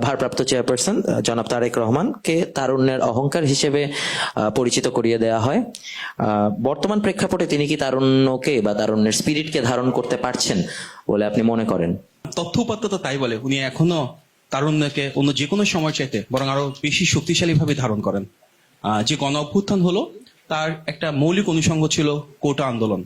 ভারপ্রাপ্ত চেয়ারপারসন জনাব তারেক রহমানকে তারুণ্যের অহংকার হিসেবে পরিচিত করিয়ে দেওয়া হয়। বর্তমান প্রেক্ষাপটে তিনি কি তারুণ্যকে বা তারুণ্যের স্পিরিটকে ধারণ করতে পারছেন বলে আপনি মনে করেন? তথ্য উপাত্ত তো তাই বলে, উনি এখনো তারুণ্যকে অন্য যে কোনো সময় চাইতে বরং আরো বেশি শক্তিশালী ভাবে ধারণ করেন। যে গণ অভ্যুত্থান হলো তার একটা মৌলিক অনুষঙ্গ ছিল কোটা আন্দোলন।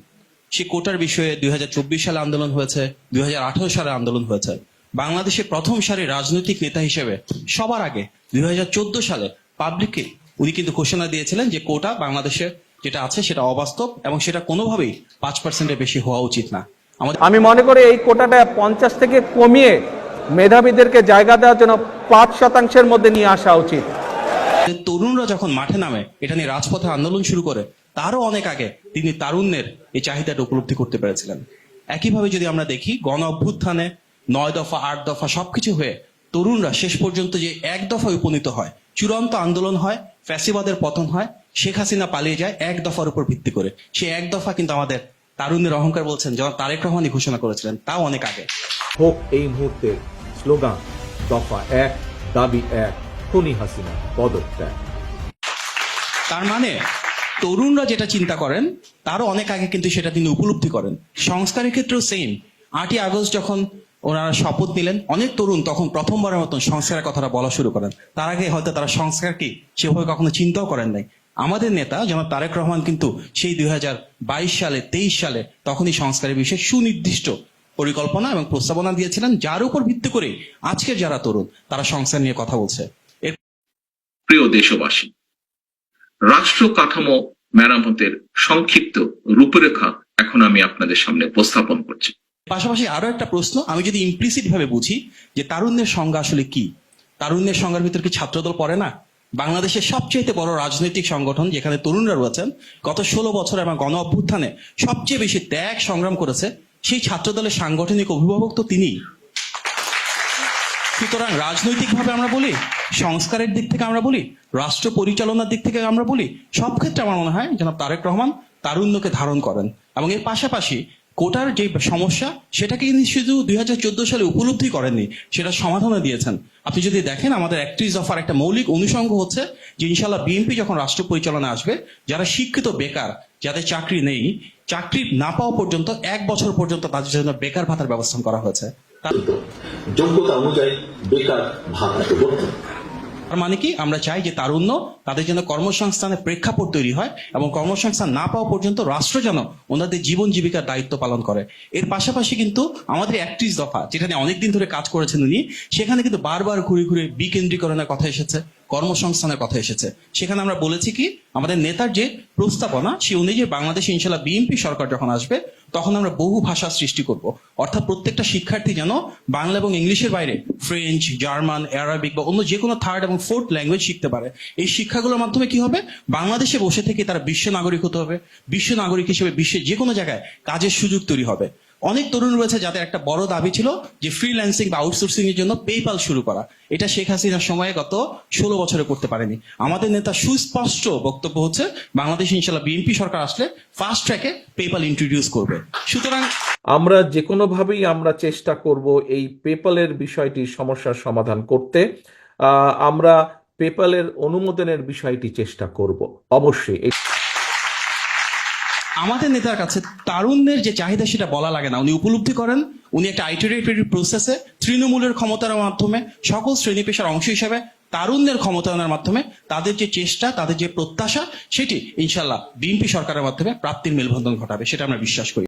সেই কোটার বিষয়ে 2024 সালে আন্দোলন হয়েছে, 2018 সালে আন্দোলন হয়েছে। বাংলাদেশের প্রথম সারির রাজনৈতিক নেতা হিসেবে সবার আগে 2014 সালে পাবলিককে উনি কিন্তু ঘোষণা দিয়েছিলেন যে কোটা বাংলাদেশে যেটা আছে সেটা অবাস্তব এবং সেটা কোনোভাবেই 5%-এর বেশি হওয়া উচিত না। আমি মনে করি এই কোটাটা 50 থেকে কমিয়ে মেধাবীদেরকে জায়গা দেওয়ার জন্য 5% মধ্যে নিয়ে আসা উচিত। তরুণরা যখন মাঠে নামে এটা নিয়ে রাজপথে আন্দোলন শুরু করে, তারও অনেক আগে তিনি তারুণ্যের এই চাহিদাটা উপলব্ধি করতে পেরেছিলেন। একইভাবে যদি আমরা দেখি গণ অভ্যুত্থানে 9 দফা 8 দফা সবকিছু হয়ে তরুণরা শেষ পর্যন্ত যে এক দফায় উপনীত হয়, চূড়ান্ত আন্দোলন হয়, ফ্যাসিবাদের পতন হয়, শেখ হাসিনা পালিয়ে যায় এক দফার উপর ভিত্তি করে। সেই এক দফা কিন্তু আমাদের তারুণ্যের অহংকার বলছেন জনাব তারেক রহমানই ঘোষণা করেছিলেন, তাও অনেক আগে। হোক এই মুহূর্তের স্লোগান দফা 1 দাবি 1 খুনি হাসিনা পদত্যাগ। তার মানে তরুণরা যেটা চিন্তা করেন তারও অনেক আগে কিন্তু সেটা তিনি উপলব্ধি করেন। সংস্কারের ক্ষেত্রেও সেম। 8ই আগস্ট যখন ওনারা শপথ নিলেন, অনেক তরুণ তখন প্রথমবারের মতন সংস্কারের কথাটা বলা শুরু করেন। তার আগে হয়তো তারা সংস্কার কি সেভাবে কখনো চিন্তাও করেন নাই। আমাদের নেতা জনাব তারেক রহমান কিন্তু সেই 2022 সালে 23 সালে তখনই সংস্কারের বিষয়ে সুনির্দিষ্ট পরিকল্পনা এবং প্রস্তাবনা দিয়েছিলেন, যার উপর ভিত্তি করে আজকের যারা তরুণ তারা সংস্কার নিয়ে কথা বলছে। প্রিয় দেশবাসী, রাষ্ট্র কাঠামো মেরামতের সংক্ষিপ্ত রূপরেখা এখন আমি আপনাদের সামনে উপস্থাপন করছি। পাশাপাশি আরো একটা প্রশ্ন, আমি যদি ইমপ্লিসিট ভাবে বুঝি যে তারুণ্যের সংজ্ঞা আসলে কি, তারুণ্যের সংজ্ঞার ভিতর কি ছাত্রদল পড়ে না? বাংলাদেশের সবচেয়ে বড় রাজনৈতিক সংগঠন যেখানে তরুণরা রয়েছেন, গত 16 বছর এবং গণ অভ্যুত্থানে সবচেয়ে বেশি ত্যাগ সংগ্রাম করেছে, সেই ছাত্রদলের সাংগঠনিক অভিভাবক তো তিনি। সুতরাং রাজনৈতিক ভাবে আমরা বলি, সংস্কারের দিক থেকে আমরা বলি, রাষ্ট্র পরিচালনার দিক থেকে আমরা বলি, সব ক্ষেত্রে আমার মনে হয় জনাব তারেক রহমান তারুণ্যকে ধারণ করেন। এবং এর পাশাপাশি কোটার যে সমস্যা সেটাকে তিনি শুধু 2014 সালে উপলব্ধি করেননি, সেটা সমাধানও দিয়েছেন। আপনি যদি দেখেন আমাদের 31 দফার একটা মৌলিক অনুষঙ্গ হচ্ছে যে ইনশাল্লাহ বিএনপি যখন রাষ্ট্র পরিচালনা আসবে, যারা শিক্ষিত বেকার, যাদের চাকরি নেই, চাকরি না পাওয়া পর্যন্ত 1 বছর পর্যন্ত তাদের জন্য বেকার ভাতার ব্যবস্থা করা হয়েছে। যোগ্যতা অনুযায়ী বেকার ভাতা করতে। তার মানে কি, আমরা চাই যে তারুণ্য তাদের জন্য কর্মসংস্থানের প্রেক্ষাপট তৈরি হয় এবং কর্মসংস্থান না পাওয়া পর্যন্ত রাষ্ট্র যেন ওনাদের জীবন জীবিকার দায়িত্ব পালন করে। এর পাশাপাশি কিন্তু আমাদের 31 দফা যেখানে অনেকদিন ধরে কাজ করেছেন উনি, সেখানে কিন্তু বারবার ঘুরে ঘুরে বিকেন্দ্রীকরণের কথা এসেছে, কর্মসংস্থানের কথা এসেছে। সেখানে আমরা বলেছি কি, আমাদের নেতার যে প্রস্তাবনা সে অনুযায়ী বাংলাদেশে ইনশাল্লাহ বিএনপি সরকার যখন আসবে তখন আমরা বহু ভাষা সৃষ্টি করব। অর্থাৎ প্রত্যেকটা শিক্ষার্থী যেন বাংলা এবং ইংলিশের বাইরে ফ্রেঞ্চ, জার্মান, অ্যারাবিক বা অন্য যে কোনো 3rd এবং 4th ল্যাঙ্গুয়েজ শিখতে পারে। এই শিক্ষাগুলোর মাধ্যমে কি হবে, বাংলাদেশে বসে থেকে তারা বিশ্ব নাগরিক হতে হবে। বিশ্ব নাগরিক হিসেবে বিশ্বের যে কোনো জায়গায় কাজের সুযোগ তৈরি হবে। অনেক তরুণ রয়েছে যাদের একটা বড় দাবি ছিল যে ফ্রিল্যান্সিং বা আউটসোর্সিং এর জন্য পেপাল শুরু করা। এটা শেখ হাসিনার সময়ে গত 16 বছরে করতে পারেনি। আমাদের নেতা সুস্পষ্ট বক্তব্য হচ্ছে বাংলাদেশ ইনশাল্লাহ বিএনপি সরকার আসলে ফাস্ট ট্র্যাকে পেপাল ইন্ট্রোডিউস করবে। সুতরাং আমরা যে কোনোভাবেই আমরা চেষ্টা করব এই পেপালের বিষয়টি সমস্যার সমাধান করতে। আমরা পেপালের অনুমোদনের বিষয়টি চেষ্টা করব অবশ্যই। আমাদের নেতার কাছে তারুণ্যের যে চাহিদা সেটা বলা লাগে না, উনি উপলব্ধি করেন। উনি একটা আইটারেটিভ প্রসেসে তৃণমূলের ক্ষমতার মাধ্যমে সকল শ্রেণী পেশার অংশ হিসেবে তারুণ্যের ক্ষমতায়নের মাধ্যমে তাদের যে চেষ্টা, তাদের যে প্রত্যাশা, সেটি ইনশাল্লাহ বিএনপি সরকারের মাধ্যমে প্রাপ্তির মেলবন্ধন ঘটাবে, সেটা আমরা বিশ্বাস করি।